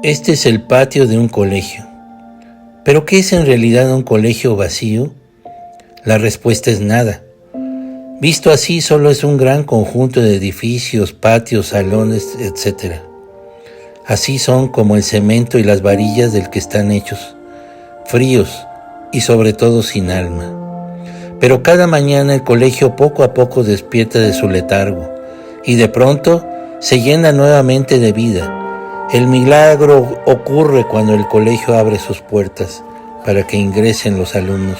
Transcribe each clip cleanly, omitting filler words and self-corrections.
Este es el patio de un colegio. ¿Pero qué es en realidad un colegio vacío? La respuesta es nada. Visto así, solo es un gran conjunto de edificios, patios, salones, etc. Así son como el cemento y las varillas del que están hechos, fríos y sobre todo sin alma. Pero cada mañana el colegio poco a poco despierta de su letargo y de pronto se llena nuevamente de vida. El milagro ocurre cuando el colegio abre sus puertas para que ingresen los alumnos.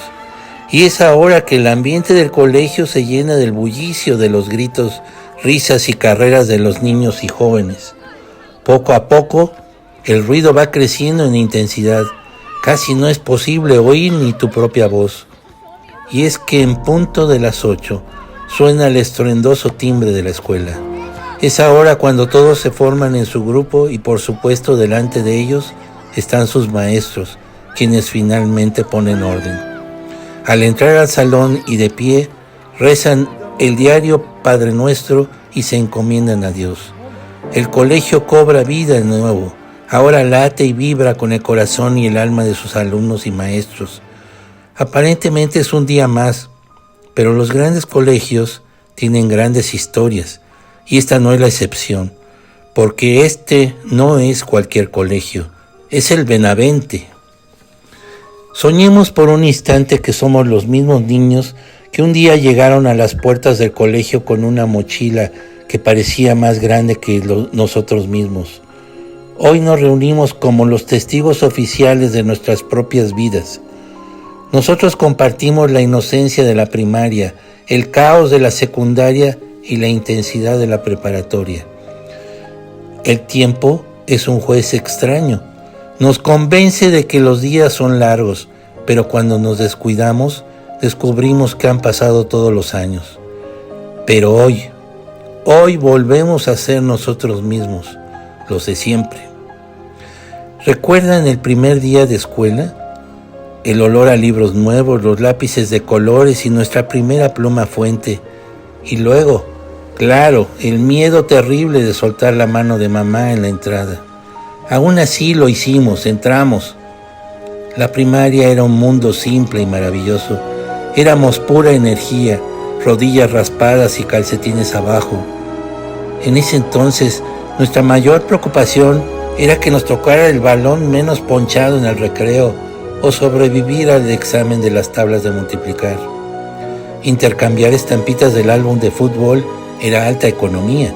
Y es ahora que el ambiente del colegio se llena del bullicio de los gritos, risas y carreras de los niños y jóvenes. Poco a poco, el ruido va creciendo en intensidad. Casi no es posible oír ni tu propia voz. Y es que en punto de las 8 suena el estruendoso timbre de la escuela. Es ahora cuando todos se forman en su grupo y por supuesto delante de ellos están sus maestros, quienes finalmente ponen orden. Al entrar al salón y de pie, rezan el diario Padre Nuestro y se encomiendan a Dios. El colegio cobra vida de nuevo, ahora late y vibra con el corazón y el alma de sus alumnos y maestros. Aparentemente es un día más, pero los grandes colegios tienen grandes historias, y esta no es la excepción, porque este no es cualquier colegio, es el Benavente. Soñemos por un instante que somos los mismos niños que un día llegaron a las puertas del colegio con una mochila que parecía más grande que nosotros mismos. Hoy nos reunimos como los testigos oficiales de nuestras propias vidas. Nosotros compartimos la inocencia de la primaria, el caos de la secundaria y la intensidad de la preparatoria. El tiempo es un juez extraño. Nos convence de que los días son largos, pero cuando nos descuidamos, descubrimos que han pasado todos los años. Pero hoy volvemos a ser nosotros mismos, los de siempre. ¿Recuerdan el primer día de escuela? El olor a libros nuevos, los lápices de colores y nuestra primera pluma fuente. Y luego, claro, el miedo terrible de soltar la mano de mamá en la entrada. Aún así lo hicimos, entramos. La primaria era un mundo simple y maravilloso. Éramos pura energía, rodillas raspadas y calcetines abajo. En ese entonces, nuestra mayor preocupación era que nos tocara el balón menos ponchado en el recreo o sobrevivir al examen de las tablas de multiplicar. Intercambiar estampitas del álbum de fútbol era alta economía.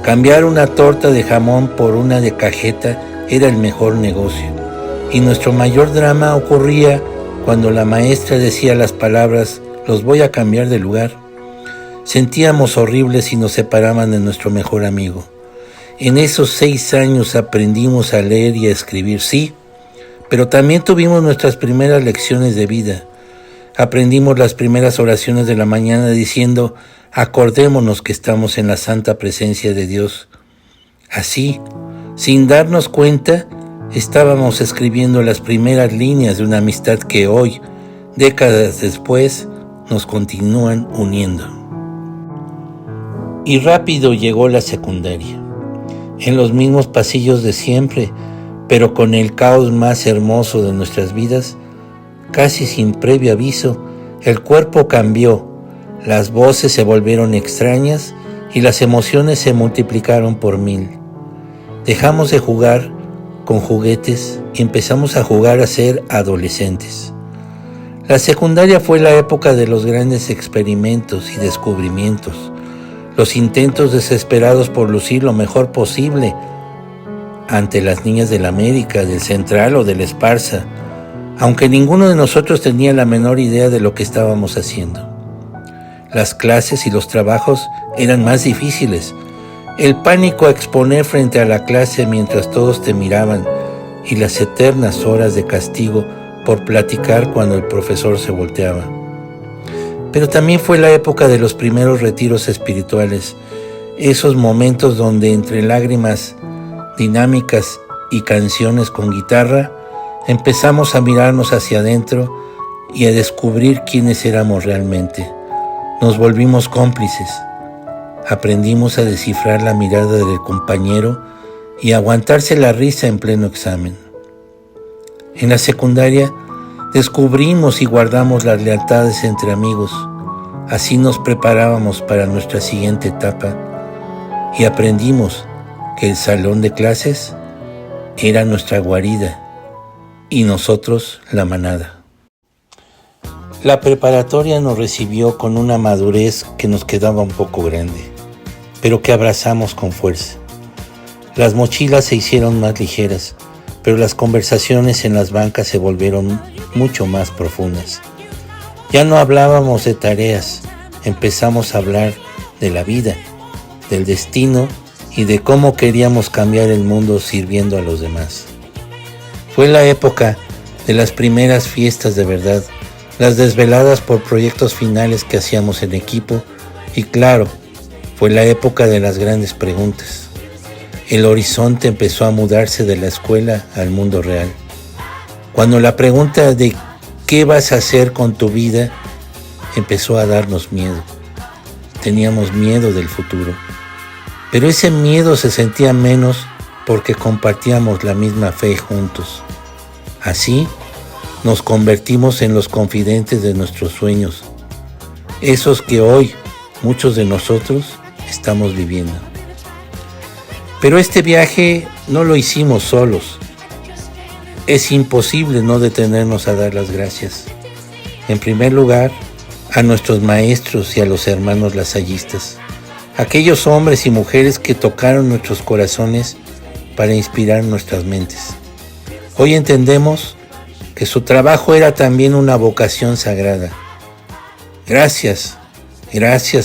Cambiar una torta de jamón por una de cajeta era el mejor negocio. Y nuestro mayor drama ocurría cuando la maestra decía las palabras «los voy a cambiar de lugar». Sentíamos horribles si nos separaban de nuestro mejor amigo. En esos 6 años aprendimos a leer y a escribir, sí, pero también tuvimos nuestras primeras lecciones de vida. Aprendimos las primeras oraciones de la mañana diciendo «acordémonos que estamos en la santa presencia de Dios». Así, sin darnos cuenta, estábamos escribiendo las primeras líneas de una amistad que hoy, décadas después, nos continúan uniendo. Y rápido llegó la secundaria, en los mismos pasillos de siempre, pero con el caos más hermoso de nuestras vidas. Casi sin previo aviso, el cuerpo cambió, las voces se volvieron extrañas y las emociones se multiplicaron por 1000. Dejamos de jugar con juguetes y empezamos a jugar a ser adolescentes. La secundaria fue la época de los grandes experimentos y descubrimientos, los intentos desesperados por lucir lo mejor posible ante las niñas del América, del Central o del Esparza, aunque ninguno de nosotros tenía la menor idea de lo que estábamos haciendo. Las clases y los trabajos eran más difíciles. El pánico a exponer frente a la clase mientras todos te miraban y las eternas horas de castigo por platicar cuando el profesor se volteaba. Pero también fue la época de los primeros retiros espirituales, esos momentos donde entre lágrimas, dinámicas y canciones con guitarra, empezamos a mirarnos hacia adentro y a descubrir quiénes éramos realmente. Nos volvimos cómplices. Aprendimos a descifrar la mirada del compañero y aguantarse la risa en pleno examen. En la secundaria descubrimos y guardamos las lealtades entre amigos. Así nos preparábamos para nuestra siguiente etapa y aprendimos que el salón de clases era nuestra guarida y nosotros la manada. La preparatoria nos recibió con una madurez que nos quedaba un poco grande, pero que abrazamos con fuerza. Las mochilas se hicieron más ligeras, pero las conversaciones en las bancas se volvieron mucho más profundas. Ya no hablábamos de tareas, empezamos a hablar de la vida, del destino y de cómo queríamos cambiar el mundo sirviendo a los demás. Fue la época de las primeras fiestas de verdad, las desveladas por proyectos finales que hacíamos en equipo y claro, fue la época de las grandes preguntas. El horizonte empezó a mudarse de la escuela al mundo real. Cuando la pregunta de ¿qué vas a hacer con tu vida? Empezó a darnos miedo. Teníamos miedo del futuro. Pero ese miedo se sentía menos porque compartíamos la misma fe juntos. Así, nos convertimos en los confidentes de nuestros sueños, esos que hoy muchos de nosotros estamos viviendo. Pero este viaje no lo hicimos solos. Es imposible no detenernos a dar las gracias. En primer lugar, a nuestros maestros y a los hermanos lasallistas, aquellos hombres y mujeres que tocaron nuestros corazones para inspirar nuestras mentes. Hoy entendemos que su trabajo era también una vocación sagrada. Gracias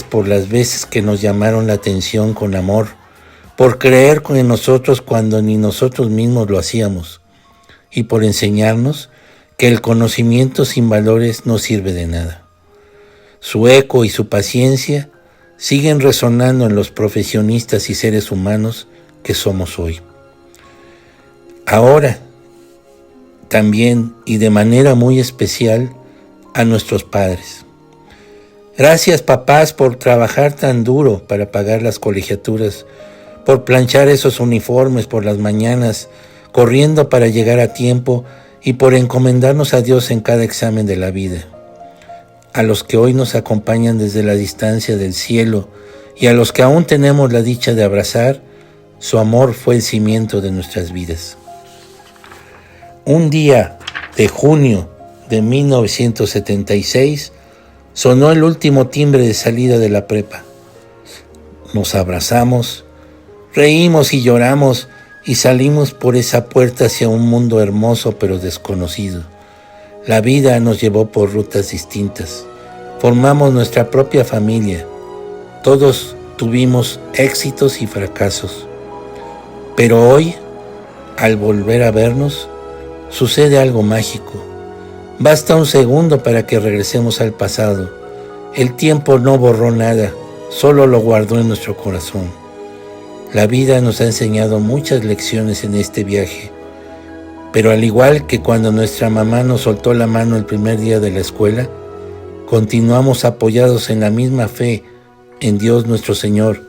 por las veces que nos llamaron la atención con amor, por creer en nosotros cuando ni nosotros mismos lo hacíamos, y por enseñarnos que el conocimiento sin valores no sirve de nada. Su eco y su paciencia siguen resonando en los profesionistas y seres humanos que somos hoy. Ahora, también y de manera muy especial a nuestros padres. Gracias, papás, por trabajar tan duro para pagar las colegiaturas, por planchar esos uniformes por las mañanas, corriendo para llegar a tiempo y por encomendarnos a Dios en cada examen de la vida. A los que hoy nos acompañan desde la distancia del cielo y a los que aún tenemos la dicha de abrazar, su amor fue el cimiento de nuestras vidas. Un día de junio de 1976 sonó el último timbre de salida de la prepa. Nos abrazamos, reímos y lloramos y salimos por esa puerta hacia un mundo hermoso pero desconocido. La vida nos llevó por rutas distintas. Formamos nuestra propia familia. Todos tuvimos éxitos y fracasos. Pero hoy, al volver a vernos, sucede algo mágico. Basta un segundo para que regresemos al pasado. El tiempo no borró nada, solo lo guardó en nuestro corazón. La vida nos ha enseñado muchas lecciones en este viaje, pero al igual que cuando nuestra mamá nos soltó la mano el primer día de la escuela, continuamos apoyados en la misma fe en Dios nuestro Señor,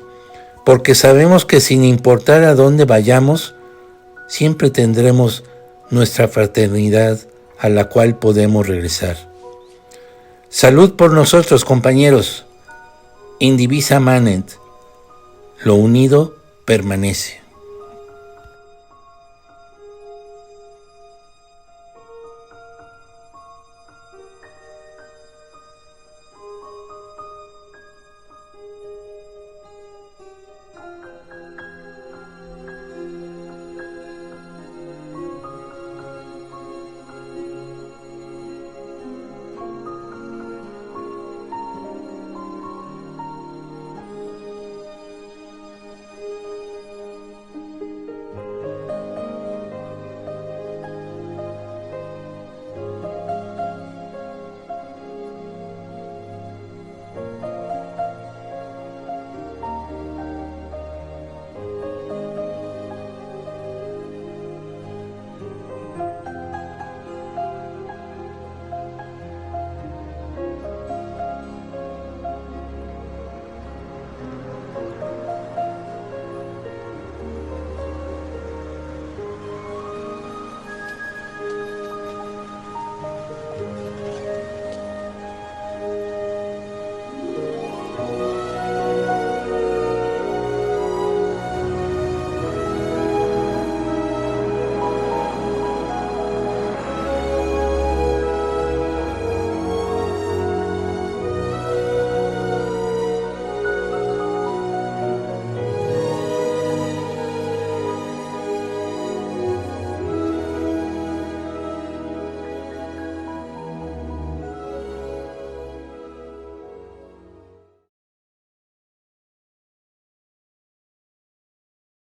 porque sabemos que sin importar a dónde vayamos, siempre tendremos nuestra fraternidad a la cual podemos regresar. Salud por nosotros, compañeros. Indivisa manet. Lo unido permanece.